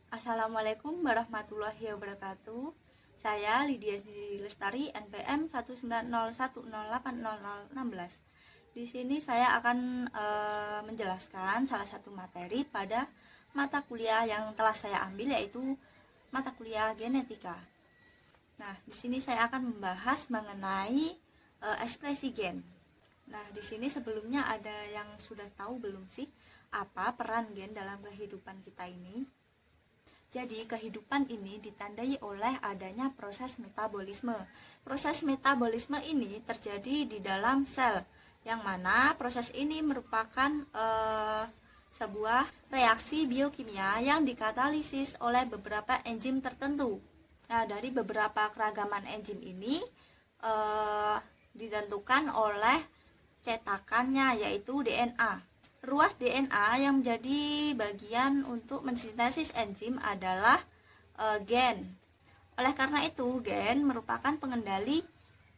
Assalamualaikum warahmatullahi wabarakatuh. Saya Lydia Lestari, NPM 19010800016. Di sini saya akan menjelaskan salah satu materi pada mata kuliah yang telah saya ambil, yaitu mata kuliah genetika. Nah, di sini saya akan membahas mengenai ekspresi gen. Nah, di sini sebelumnya ada yang sudah tahu belum sih apa peran gen dalam kehidupan kita ini? Jadi, kehidupan ini ditandai oleh adanya proses metabolisme. Proses metabolisme ini terjadi di dalam sel, yang mana proses ini merupakan sebuah reaksi biokimia yang dikatalisis oleh beberapa enzim tertentu. Nah, dari beberapa keragaman enzim ini ditentukan oleh cetakannya, yaitu DNA. Ruas DNA yang menjadi bagian untuk mensintesis enzim adalah gen. Oleh karena itu, gen merupakan pengendali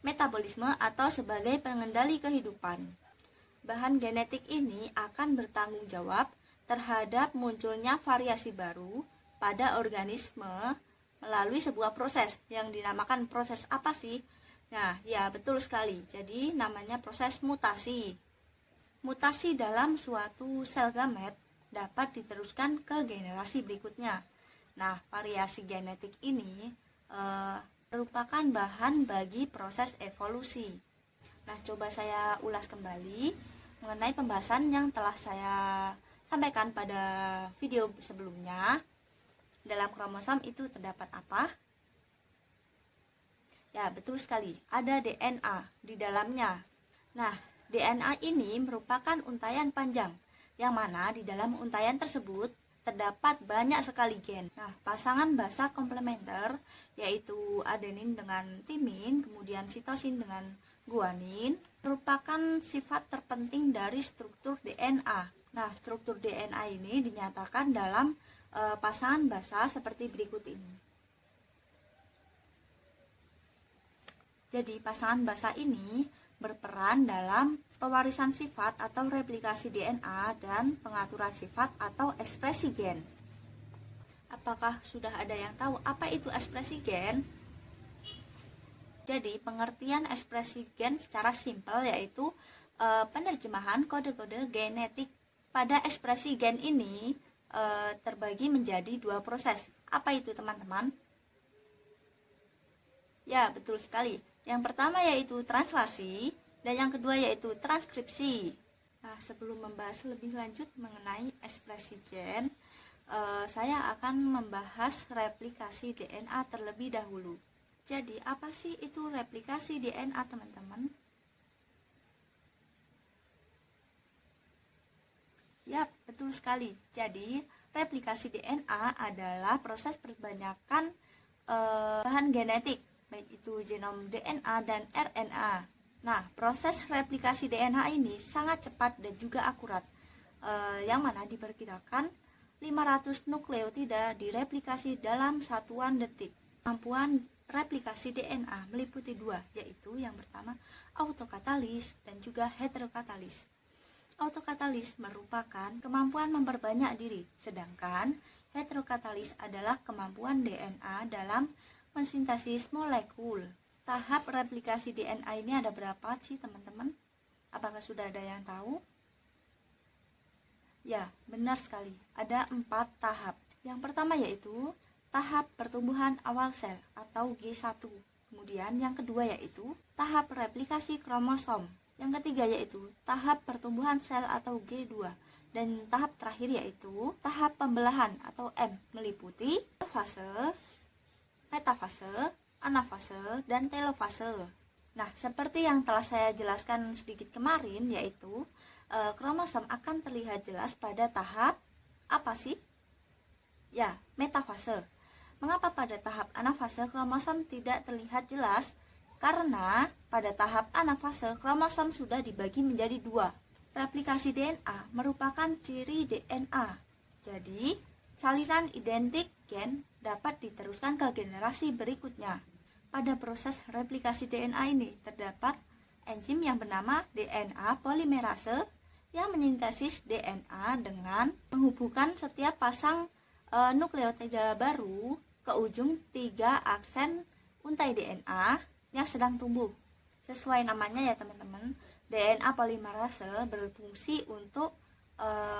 metabolisme atau sebagai pengendali kehidupan. Bahan genetik ini akan bertanggung jawab terhadap munculnya variasi baru pada organisme melalui sebuah proses yang dinamakan proses apa sih? Nah, ya betul sekali. Jadi namanya proses mutasi. Mutasi dalam suatu sel gamet dapat diteruskan ke generasi berikutnya. Nah, variasi genetik ini merupakan bahan bagi proses evolusi. Nah, coba saya ulas kembali mengenai pembahasan yang telah saya sampaikan pada video sebelumnya. Dalam kromosom itu terdapat apa? Ya, betul sekali. Ada DNA di dalamnya. Nah, DNA ini merupakan untaian panjang, yang mana di dalam untaian tersebut terdapat banyak sekali gen. Nah, pasangan basa komplementer, yaitu adenin dengan timin, kemudian sitosin dengan guanin, merupakan sifat terpenting dari struktur DNA. Nah, struktur DNA ini dinyatakan dalam pasangan basa seperti berikut ini. Jadi, pasangan basa ini berperan dalam pewarisan sifat atau replikasi DNA dan pengaturan sifat atau ekspresi gen. Apakah sudah ada yang tahu apa itu ekspresi gen? Jadi, pengertian ekspresi gen secara simpel yaitu penerjemahan kode-kode genetik. Pada ekspresi gen ini terbagi menjadi dua proses. Apa itu, teman-teman? Ya, betul sekali. Yang pertama yaitu translasi, dan yang kedua yaitu transkripsi. Nah, sebelum membahas lebih lanjut mengenai ekspresi gen, saya akan membahas replikasi DNA terlebih dahulu. Jadi, apa sih itu replikasi DNA, teman-teman? Ya, betul sekali. Jadi, replikasi DNA adalah proses perbanyakan bahan genetik, baik itu genom DNA dan RNA. Nah, proses replikasi DNA ini sangat cepat dan juga akurat, yang mana diperkirakan 500 nukleotida direplikasi dalam satuan detik. Kemampuan replikasi DNA meliputi dua, yaitu yang pertama autokatalis dan juga heterokatalis. Autokatalis merupakan kemampuan memperbanyak diri, sedangkan heterokatalis adalah kemampuan DNA dalam mensintesis molekul. Tahap replikasi DNA ini ada berapa sih, teman-teman? Apakah sudah ada yang tahu? Ya, benar sekali. Ada 4 tahap. Yang pertama yaitu tahap pertumbuhan awal sel atau G1. Kemudian yang kedua yaitu tahap replikasi kromosom. Yang ketiga yaitu tahap pertumbuhan sel atau G2. Dan tahap terakhir yaitu tahap pembelahan atau M, meliputi fase, metafase, anafase, dan telofase. Nah, seperti yang telah saya jelaskan sedikit kemarin, yaitu kromosom akan terlihat jelas pada tahap apa sih? Ya, metafase. Mengapa pada tahap anafase kromosom tidak terlihat jelas? Karena pada tahap anafase kromosom sudah dibagi menjadi dua. Replikasi DNA merupakan ciri DNA. Jadi, salinan identik gen dapat diteruskan ke generasi berikutnya. Pada proses replikasi DNA ini terdapat enzim yang bernama DNA polimerase yang menyintesis DNA dengan menghubungkan setiap pasang nukleotida baru ke ujung 3 aksen untai DNA yang sedang tumbuh. Sesuai namanya ya teman-teman, DNA polimerase berfungsi untuk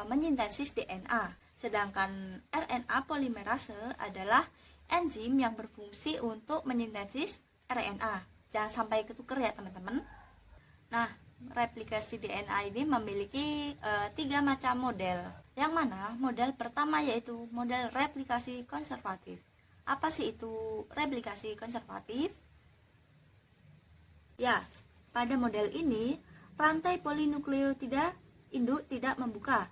menyintesis DNA, sedangkan RNA polimerase adalah enzim yang berfungsi untuk menyintesis RNA. Jangan sampai ketuker ya teman-teman. Nah, replikasi DNA ini memiliki 3 macam model. Yang mana model pertama yaitu model replikasi konservatif. Apa sih itu replikasi konservatif? Ya, pada model ini rantai polinukleotida induk tidak membuka,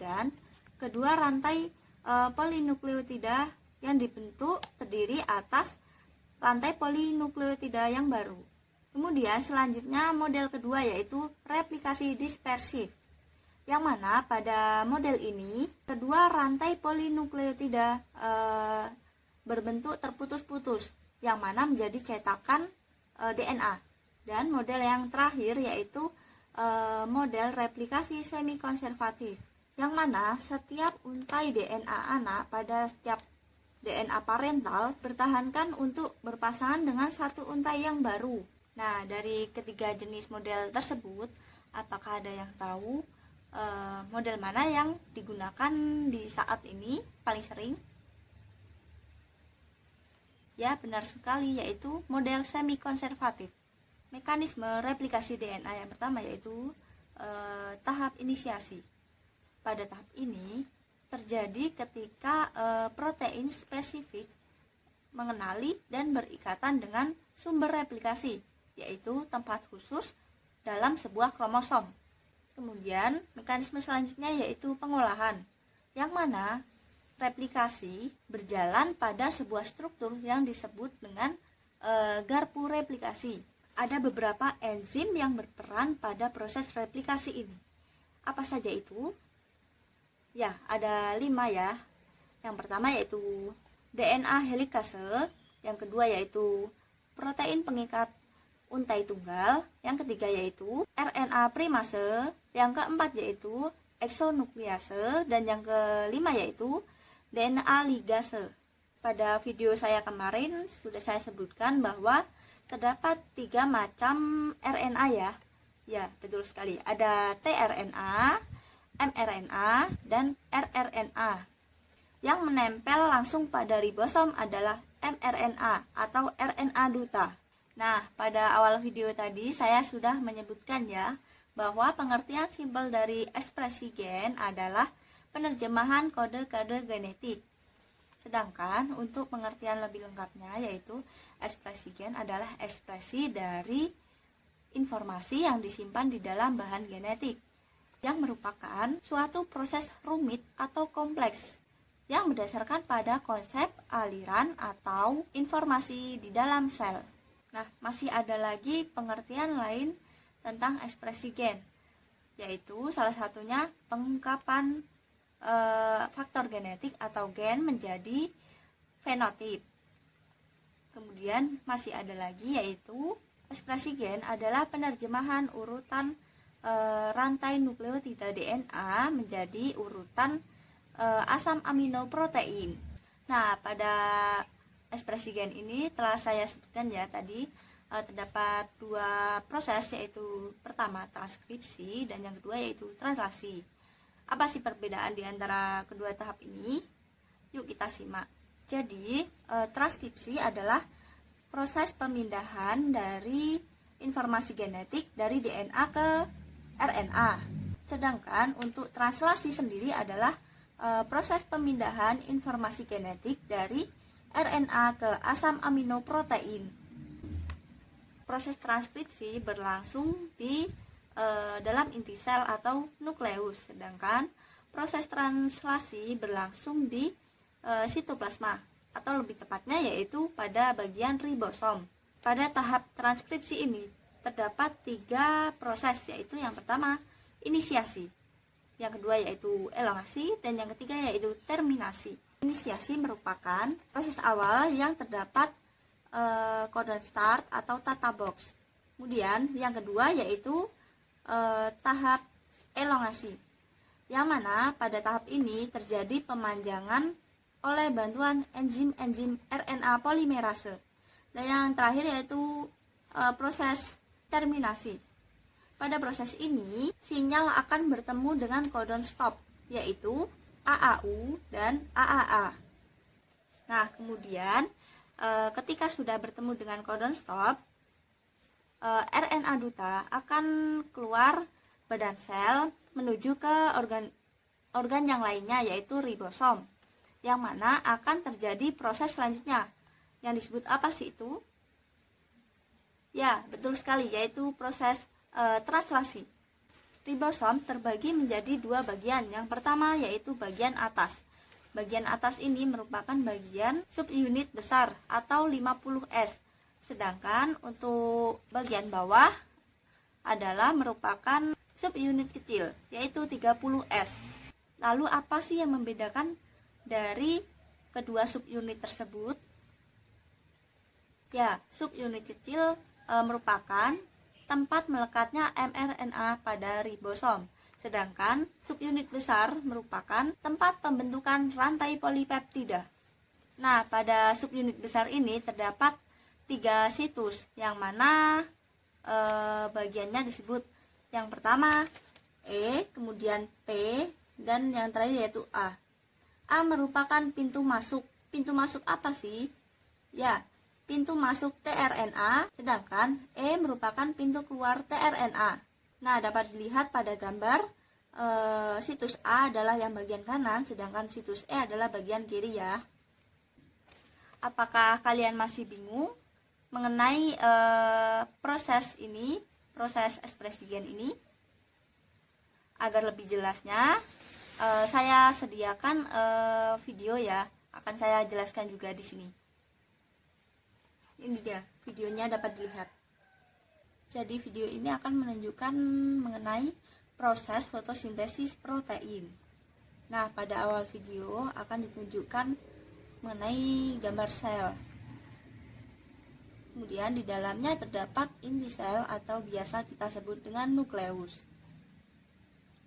dan kedua rantai polinukleotida yang dibentuk terdiri atas rantai polinukleotida yang baru. Kemudian selanjutnya model kedua yaitu replikasi dispersif, yang mana pada model ini kedua rantai polinukleotida berbentuk terputus-putus, yang mana menjadi cetakan DNA. Dan model yang terakhir yaitu model replikasi semi-konservatif, yang mana setiap untai DNA anak pada setiap DNA parental bertahankan untuk berpasangan dengan satu untai yang baru. Nah, dari ketiga jenis model tersebut, apakah ada yang tahu model mana yang digunakan di saat ini paling sering? Ya, benar sekali, yaitu model semi-konservatif. Mekanisme replikasi DNA yang pertama yaitu tahap inisiasi. Pada tahap ini terjadi ketika protein spesifik mengenali dan berikatan dengan sumber replikasi, yaitu tempat khusus dalam sebuah kromosom. Kemudian mekanisme selanjutnya yaitu pengolahan, yang mana replikasi berjalan pada sebuah struktur yang disebut dengan garpu replikasi. Ada beberapa enzim yang berperan pada proses replikasi ini. Apa saja itu? Ya, ada 5 ya. Yang pertama yaitu DNA helikase, yang kedua yaitu protein pengikat untai tunggal, yang ketiga yaitu RNA primase, yang keempat yaitu exonuklease, dan yang kelima yaitu DNA ligase. Pada video saya kemarin sudah saya sebutkan bahwa terdapat 3 macam RNA ya. Ya, betul sekali. Ada tRNA, mRNA, dan rRNA. Yang menempel langsung pada ribosom adalah mRNA atau RNA duta. Nah, pada awal video tadi saya sudah menyebutkan ya bahwa pengertian simpel dari ekspresi gen adalah penerjemahan kode-kode genetik. Sedangkan untuk pengertian lebih lengkapnya yaitu ekspresi gen adalah ekspresi dari informasi yang disimpan di dalam bahan genetik, yang merupakan suatu proses rumit atau kompleks yang berdasarkan pada konsep aliran atau informasi di dalam sel. Nah, masih ada lagi pengertian lain tentang ekspresi gen, yaitu salah satunya pengungkapan faktor genetik atau gen menjadi fenotip. Kemudian masih ada lagi yaitu ekspresi gen adalah penerjemahan urutan rantai nukleotida DNA menjadi urutan asam amino protein. Nah, pada ekspresi gen ini telah saya sebutkan ya tadi, terdapat 2 proses, yaitu pertama transkripsi dan yang kedua yaitu translasi. Apa sih perbedaan di antara kedua tahap ini? Yuk kita simak. Jadi, transkripsi adalah proses pemindahan dari informasi genetik dari DNA ke RNA. Sedangkan untuk translasi sendiri adalah proses pemindahan informasi genetik dari RNA ke asam amino protein. Proses transkripsi berlangsung di dalam inti sel atau nukleus, sedangkan proses translasi berlangsung di sitoplasma, atau lebih tepatnya yaitu pada bagian ribosom. Pada tahap transkripsi ini terdapat 3 proses, yaitu yang pertama inisiasi, yang kedua yaitu elongasi, dan yang ketiga yaitu terminasi. Inisiasi merupakan proses awal yang terdapat codon start atau tata box. Kemudian yang kedua yaitu tahap elongasi, yang mana pada tahap ini terjadi pemanjangan oleh bantuan enzim-enzim RNA polimerase. Dan yang terakhir yaitu proses terminasi. Pada proses ini, sinyal akan bertemu dengan codon stop, yaitu AAU dan AAA. Nah, kemudian ketika sudah bertemu dengan codon stop, RNA duta akan keluar badan sel menuju ke organ yang lainnya, yaitu ribosom, yang mana akan terjadi proses selanjutnya yang disebut apa sih itu? Ya, betul sekali, yaitu proses translasi. Ribosom terbagi menjadi dua bagian. Yang pertama yaitu bagian atas. Bagian atas ini merupakan bagian subunit besar atau 50S. Sedangkan untuk bagian bawah adalah merupakan subunit kecil, yaitu 30S. Lalu apa sih yang membedakan dari kedua subunit tersebut? Ya, subunit kecil merupakan tempat melekatnya mRNA pada ribosom. Sedangkan subunit besar merupakan tempat pembentukan rantai polipeptida. Nah, pada subunit besar ini terdapat 3 situs, yang mana bagiannya disebut yang pertama E, kemudian P, dan yang terakhir yaitu A. A merupakan pintu masuk. Pintu masuk apa sih? Ya, pintu masuk tRNA, sedangkan E merupakan pintu keluar tRNA. Nah, dapat dilihat pada gambar, situs A adalah yang bagian kanan, sedangkan situs E adalah bagian kiri ya. Apakah kalian masih bingung mengenai proses ini, proses ekspresi gen ini? Agar lebih jelasnya, saya sediakan video ya, akan saya jelaskan juga di sini. Ini dia, videonya dapat dilihat. Jadi video ini akan menunjukkan mengenai proses fotosintesis protein. Nah, pada awal video akan ditunjukkan mengenai gambar sel. Kemudian di dalamnya terdapat inti sel atau biasa kita sebut dengan nukleus.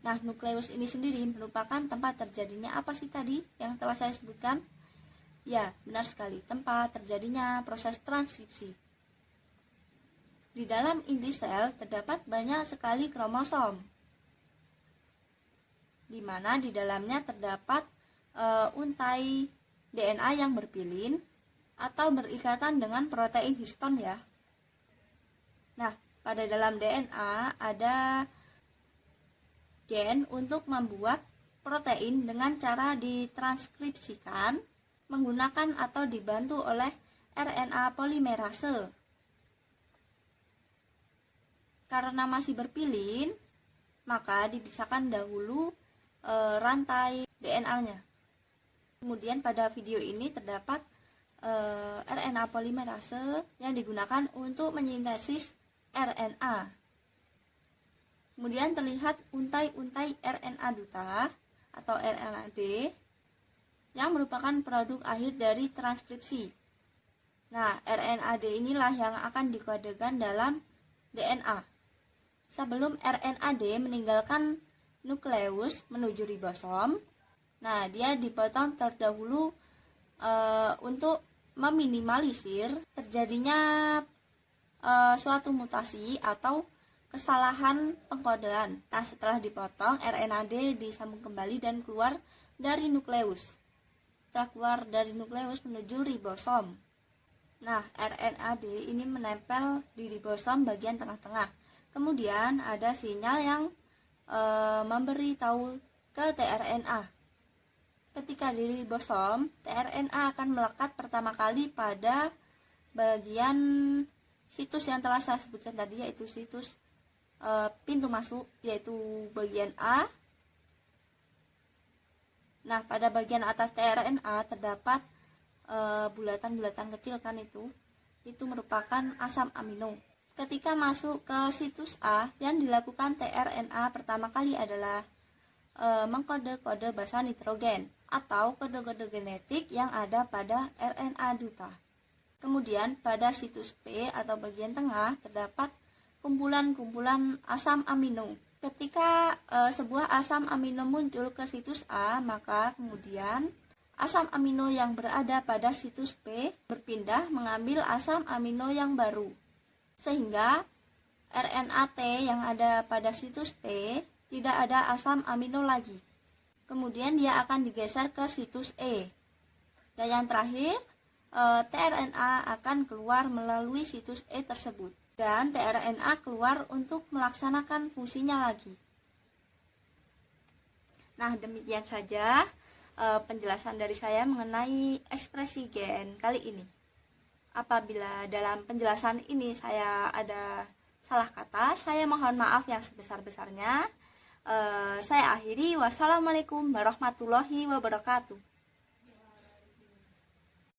Nah, nukleus ini sendiri merupakan tempat terjadinya apa sih tadi yang telah saya sebutkan? Ya, benar sekali, tempat terjadinya proses transkripsi. Di dalam inti sel terdapat banyak sekali kromosom, di mana di dalamnya terdapat untai DNA yang berpilin atau berikatan dengan protein histon ya. Nah, pada dalam DNA ada gen untuk membuat protein dengan cara ditranskripsikan menggunakan atau dibantu oleh RNA polimerase. Karena masih berpilin, maka dipisahkan dahulu rantai DNA-nya. Kemudian pada video ini terdapat RNA polimerase yang digunakan untuk menyintesis RNA. Kemudian terlihat untai-untai RNA duta atau RNAD yang merupakan produk akhir dari transkripsi. Nah, RNAD inilah yang akan dikodekan dalam DNA. Sebelum RNAD meninggalkan nukleus menuju ribosom, nah dia dipotong terdahulu untuk meminimalisir terjadinya suatu mutasi atau kesalahan pengkodean. Nah, setelah dipotong, RNAD disambung kembali dan keluar dari nukleus. Setelah keluar dari nukleus menuju ribosom. Nah, RNAD ini menempel di ribosom bagian tengah-tengah. Kemudian ada sinyal yang memberitahu ke tRNA. Ketika di ribosom, tRNA akan melekat pertama kali pada bagian situs yang telah saya sebutkan tadi, yaitu situs pintu masuk, yaitu bagian A. Nah, pada bagian atas tRNA terdapat bulatan-bulatan kecil kan itu merupakan asam amino. Ketika masuk ke situs A, yang dilakukan tRNA pertama kali adalah mengkode kode basa nitrogen atau kode-kode genetik yang ada pada RNA duta. Kemudian pada situs P atau bagian tengah terdapat kumpulan-kumpulan asam amino. Ketika sebuah asam amino muncul ke situs A, maka kemudian asam amino yang berada pada situs P berpindah mengambil asam amino yang baru, sehingga RNA T yang ada pada situs P tidak ada asam amino lagi. Kemudian dia akan digeser ke situs E. Dan yang terakhir, tRNA akan keluar melalui situs E tersebut. Dan tRNA keluar untuk melaksanakan fungsinya lagi. Nah, demikian saja penjelasan dari saya mengenai ekspresi gen kali ini. Apabila dalam penjelasan ini saya ada salah kata, saya mohon maaf yang sebesar-besarnya. Saya akhiri. Wassalamualaikum warahmatullahi wabarakatuh.